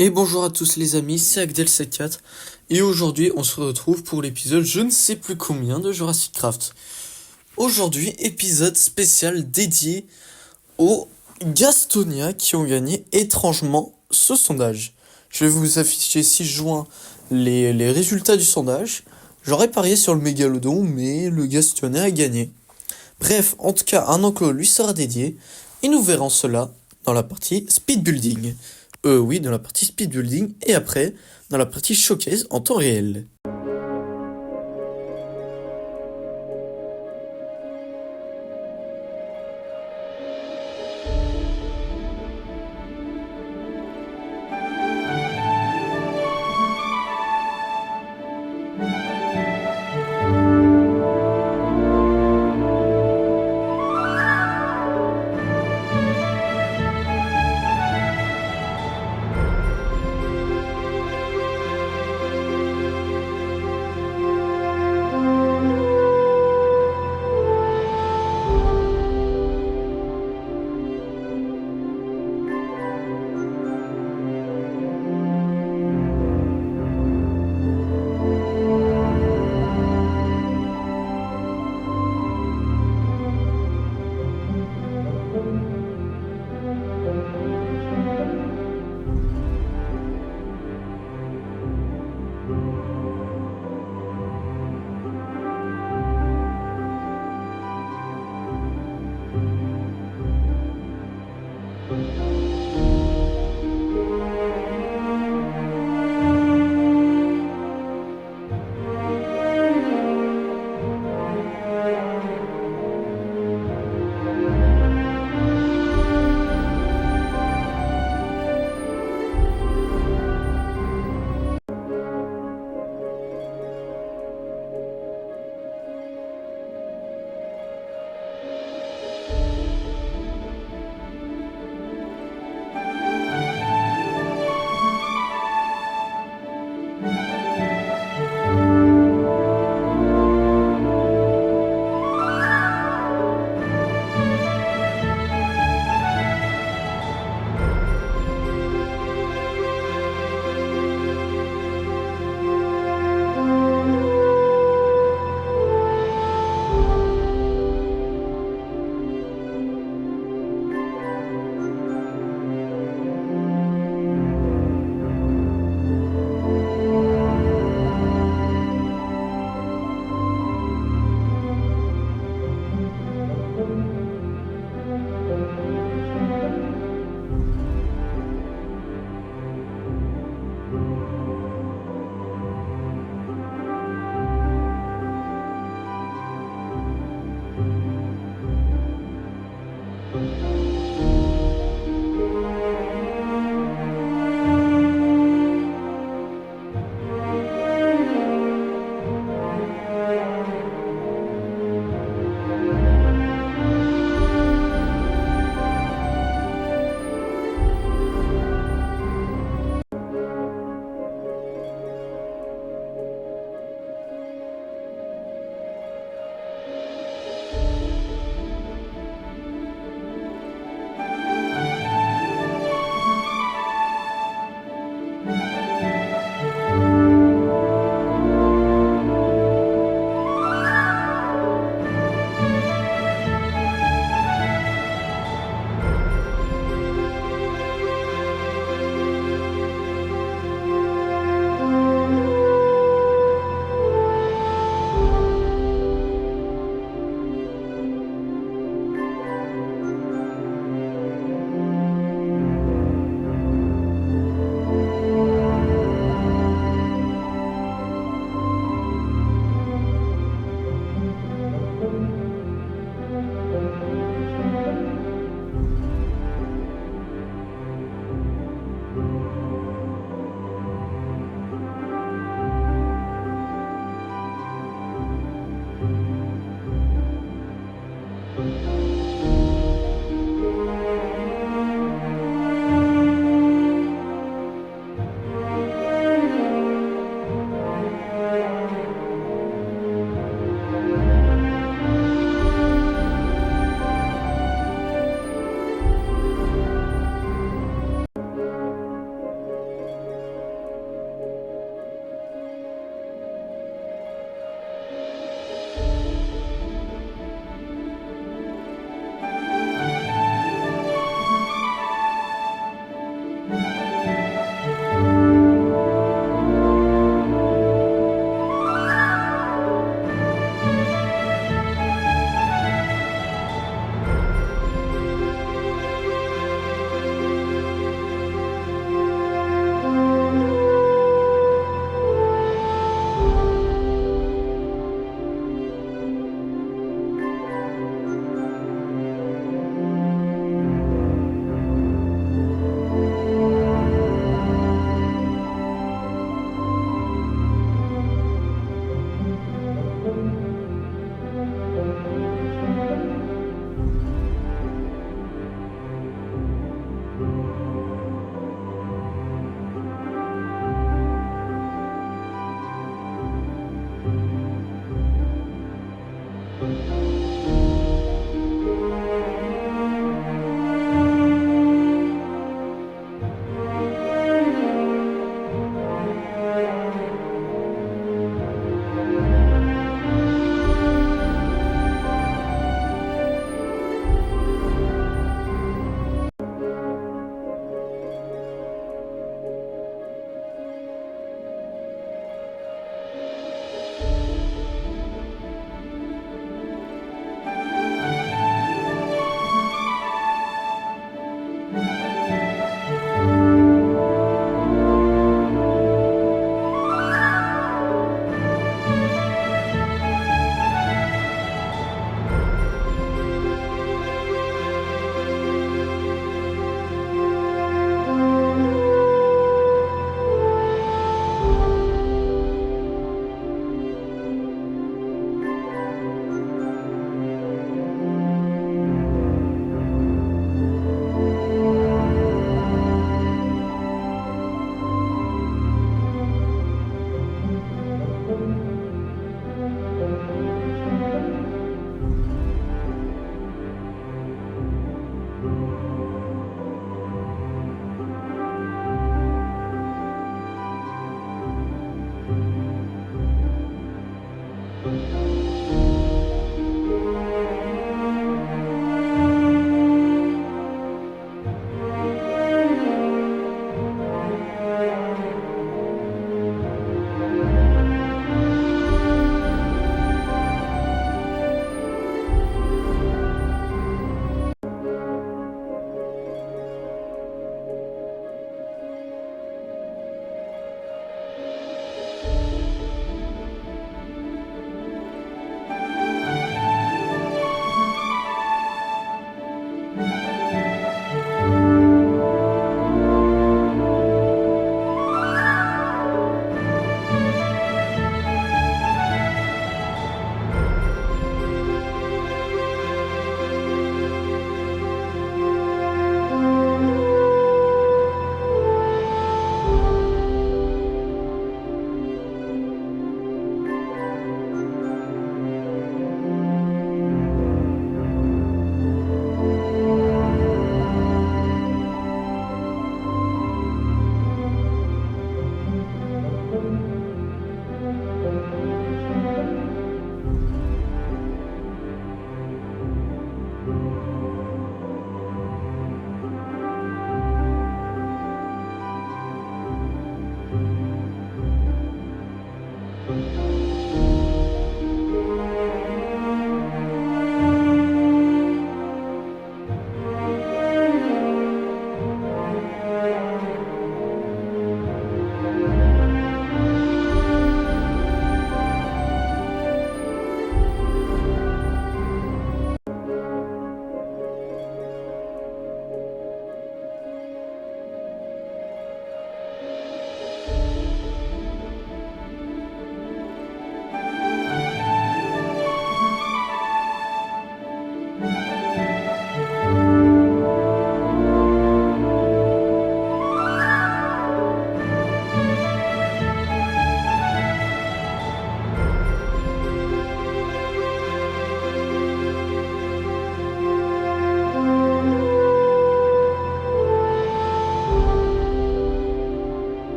Et bonjour à tous les amis, c'est Agdel74 et aujourd'hui on se retrouve pour l'épisode je ne sais plus combien de Jurassic Craft. Aujourd'hui épisode spécial dédié aux Gastonia qui ont gagné étrangement ce sondage. Je vais vous afficher 6 juin les résultats du sondage. J'aurais parié sur le Mégalodon mais le Gastonia a gagné. Bref, en tout cas un enclos lui sera dédié et nous verrons cela dans la partie speed building. Oui, dans la partie speed building et après dans la partie showcase en temps réel.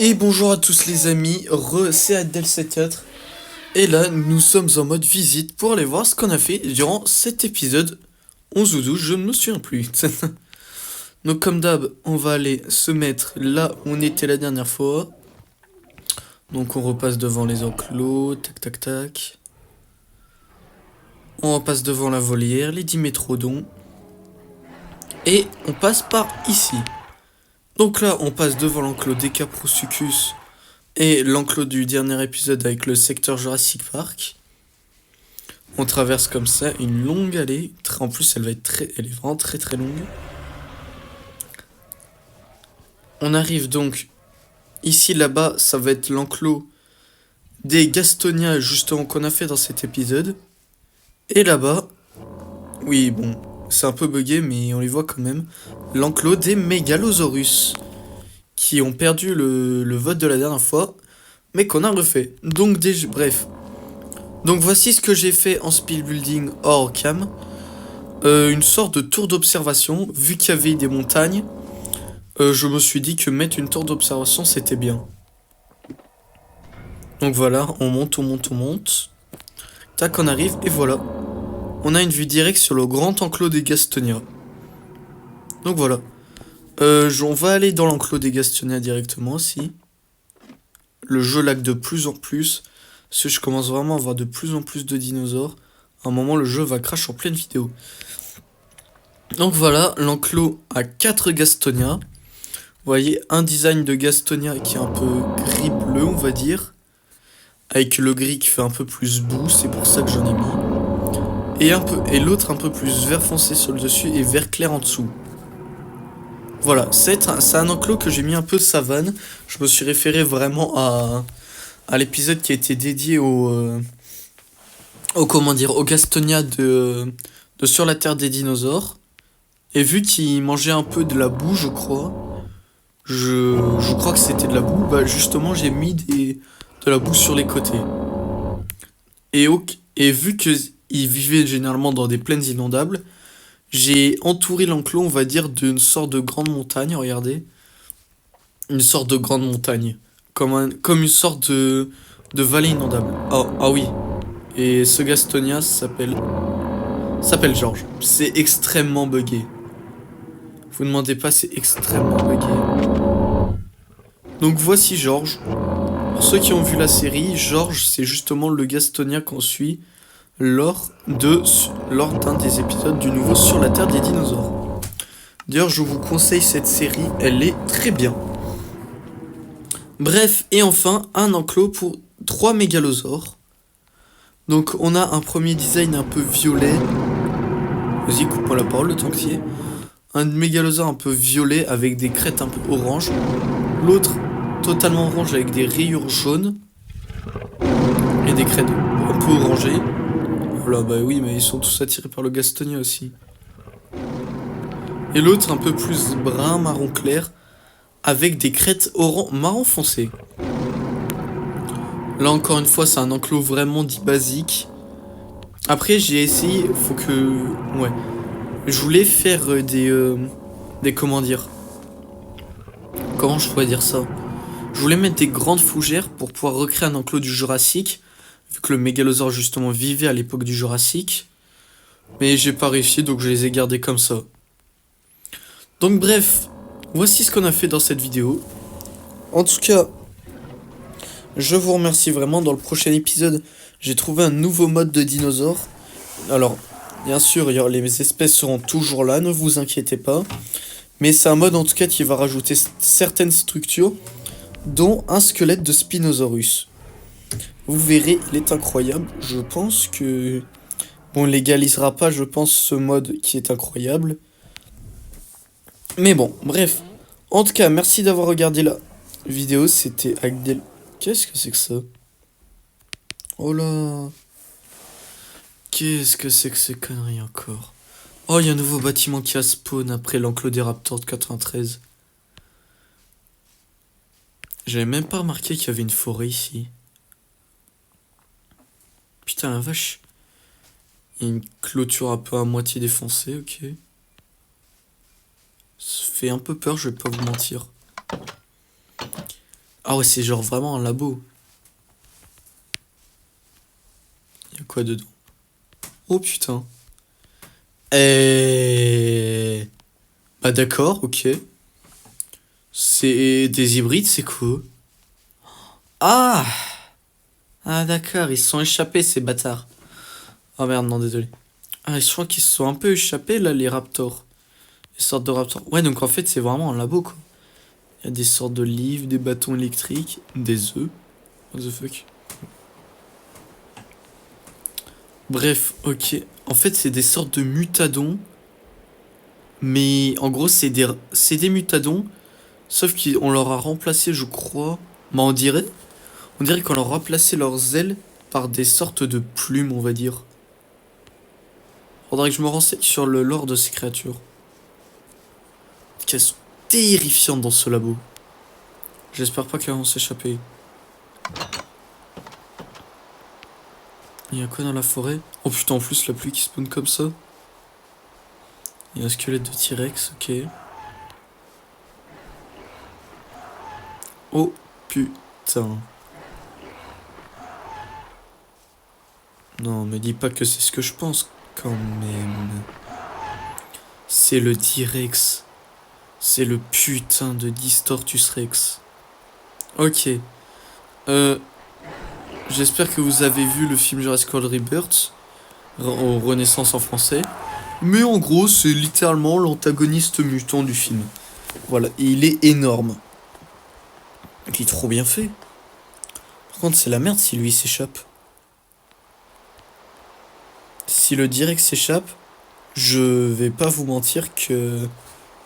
Et bonjour à tous les amis, c'est Adel74. Et là, nous sommes en mode visite pour aller voir ce qu'on a fait durant cet épisode 11 ou 12, je ne me souviens plus. Donc comme d'hab, on va aller se mettre là où on était la dernière fois. Donc on repasse devant les enclos, tac tac tac. On repasse devant la volière, les Dimétrodons. Et on passe par ici. Donc là, on passe devant l'enclos Decaprosuchus et l'enclos du dernier épisode avec le secteur Jurassic Park. On traverse comme ça une longue allée. En plus, elle est vraiment très très longue. On arrive donc ici, là-bas, ça va être l'enclos des Gastonia, justement, qu'on a fait dans cet épisode. Et là-bas, oui, bon, c'est un peu bugué, mais on les voit quand même. L'enclos des Megalosaurus, qui ont perdu le vote de la dernière fois, mais qu'on a refait. Donc, bref. Donc, voici ce que j'ai fait en speed building hors cam. Une sorte de tour d'observation. Vu qu'il y avait des montagnes, je me suis dit que mettre une tour d'observation, c'était bien. Donc voilà, on monte, on monte, on monte. Tac, on arrive, et voilà. On a une vue directe sur le grand enclos des Gastonia. Donc voilà. On va aller dans l'enclos des Gastonia directement aussi. Le jeu lag de plus en plus. Parce que je commence vraiment à avoir de plus en plus de dinosaures. À un moment, le jeu va crash en pleine vidéo. Donc voilà, l'enclos a 4 Gastonia. Vous voyez, un design de Gastonia qui est un peu gris-bleu, on va dire. Avec le gris qui fait un peu plus boue, c'est pour ça que j'en ai mis. Et l'autre un peu plus vert foncé sur le dessus et vert clair en dessous. Voilà, c'est un enclos que j'ai mis un peu savane. Je me suis référé vraiment à l'épisode qui a été dédié au Gastonia de Sur la Terre des Dinosaures. Et vu qu'il mangeait un peu de la boue, je crois. Je crois que c'était de la boue. Bah justement, j'ai mis de la boue sur les côtés. Et vu qu'ils vivaient généralement dans des plaines inondables, j'ai entouré l'enclos, on va dire, d'une sorte de grande montagne, regardez. Une sorte de grande montagne. Comme une sorte de vallée inondable. Ah oui. Et ce Gastonia s'appelle George. C'est extrêmement buggé. Vous ne demandez pas, c'est extrêmement buggé. Donc voici George. Pour ceux qui ont vu la série, George, c'est justement le Gastonia qu'on suit lors d'un des épisodes du nouveau Sur la Terre des Dinosaures. D'ailleurs, je vous conseille cette série, elle est très bien. Bref, et enfin, un enclos pour 3 mégalosaures. Donc, on a un premier design un peu violet. Vas-y, coupe-moi la parole le temps que t'y es. Un mégalosaure un peu violet avec des crêtes un peu orange. L'autre, totalement orange avec des rayures jaunes. Et des crêtes un peu orangées. Voilà, bah oui, mais ils sont tous attirés par le Gastonia aussi. Et l'autre un peu plus brun, marron clair, avec des crêtes marron foncé. Là encore une fois, c'est un enclos vraiment dit basique. Après, j'ai essayé, faut que... Ouais. Je voulais faire des... Comment dire? Comment je pourrais dire ça? Je voulais mettre des grandes fougères pour pouvoir recréer un enclos du Jurassique, vu que le mégalosaure justement vivait à l'époque du Jurassique. Mais j'ai pas réussi, donc je les ai gardés comme ça. Donc bref, voici ce qu'on a fait dans cette vidéo. En tout cas, je vous remercie vraiment. Dans le prochain épisode, j'ai trouvé un nouveau mode de dinosaure. Alors, bien sûr, les espèces seront toujours là, ne vous inquiétez pas. Mais c'est un mode en tout cas qui va rajouter certaines structures, dont un squelette de Spinosaurus. Vous verrez, il est incroyable. Je pense que... Bon, on légalisera pas, je pense, ce mode qui est incroyable. Mais bon, bref. En tout cas, merci d'avoir regardé la vidéo. C'était Agdel... Qu'est-ce que c'est que ça? Oh là. Qu'est-ce que c'est que ces conneries encore? Oh, il y a un nouveau bâtiment qui a spawn après l'enclos des Raptors de 93. J'avais même pas remarqué qu'il y avait une forêt ici. Putain, la vache. Il y a une clôture un peu à moitié défoncée, ok. Ça fait un peu peur, je vais pas vous mentir. Ah ouais, c'est genre vraiment un labo. Il y a quoi dedans? Oh putain. Bah d'accord, ok. C'est des hybrides, c'est quoi? Ah! Ah d'accord, ils se sont échappés ces bâtards. Oh merde, non, désolé. Ah, je crois qu'ils se sont un peu échappés là, les raptors. Les sortes de raptors. Ouais, donc en fait, c'est vraiment un labo quoi. Il y a des sortes de livres, des bâtons électriques, des œufs. What the fuck? Bref, ok. En fait, c'est des sortes de mutadons. Mais en gros, c'est des mutadons. Sauf qu'on leur a remplacé, je crois. Mais on dirait qu'on leur a remplacé leurs ailes par des sortes de plumes, on va dire. Faudrait que je me renseigne sur le lore de ces créatures. Qu'elles sont terrifiantes dans ce labo. J'espère pas qu'elles vont s'échapper. Il y a quoi dans la forêt? Oh putain, en plus la pluie qui spawn comme ça. Il y a un squelette de T-Rex, ok. Oh putain. Non, me dis pas que c'est ce que je pense quand même. C'est le T-Rex. C'est le putain de Distortus Rex. Ok. J'espère que vous avez vu le film Jurassic World Rebirth. Renaissance en français. Mais en gros, c'est littéralement l'antagoniste mutant du film. Voilà, et il est énorme. Il est trop bien fait. Par contre, c'est la merde si lui s'échappe. Si le direct s'échappe, je vais pas vous mentir que...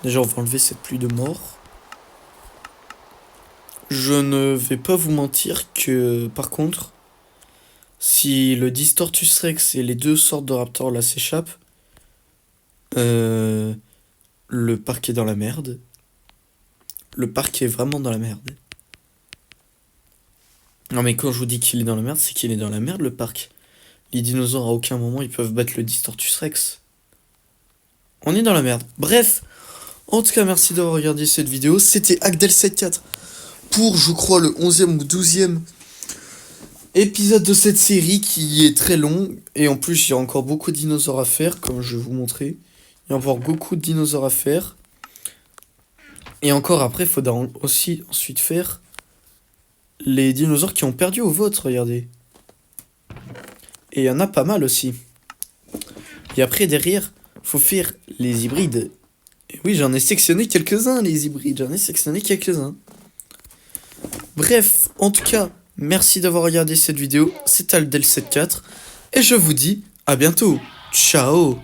Déjà, on va enlever cette pluie de mort. Je ne vais pas vous mentir que, par contre, si le Distortus Rex et les deux sortes de raptors là s'échappent, le parc est dans la merde. Le parc est vraiment dans la merde. Non mais quand je vous dis qu'il est dans la merde, c'est qu'il est dans la merde le parc. Les dinosaures à aucun moment ils peuvent battre le Distortus Rex. On est dans la merde. Bref, en tout cas merci d'avoir regardé cette vidéo. C'était Agdel74 pour je crois le 11e ou 12e épisode de cette série qui est très long. Et en plus il y a encore beaucoup de dinosaures à faire comme je vais vous montrer. Il y a encore beaucoup de dinosaures à faire. Et encore après il faudra aussi ensuite faire les dinosaures qui ont perdu au vote, regardez. Et il y en a pas mal aussi. Et après, derrière, faut faire les hybrides. Et oui, j'en ai sectionné quelques-uns, les hybrides. J'en ai sectionné quelques-uns. Bref, en tout cas, merci d'avoir regardé cette vidéo. C'était Agdel74. Et je vous dis à bientôt. Ciao.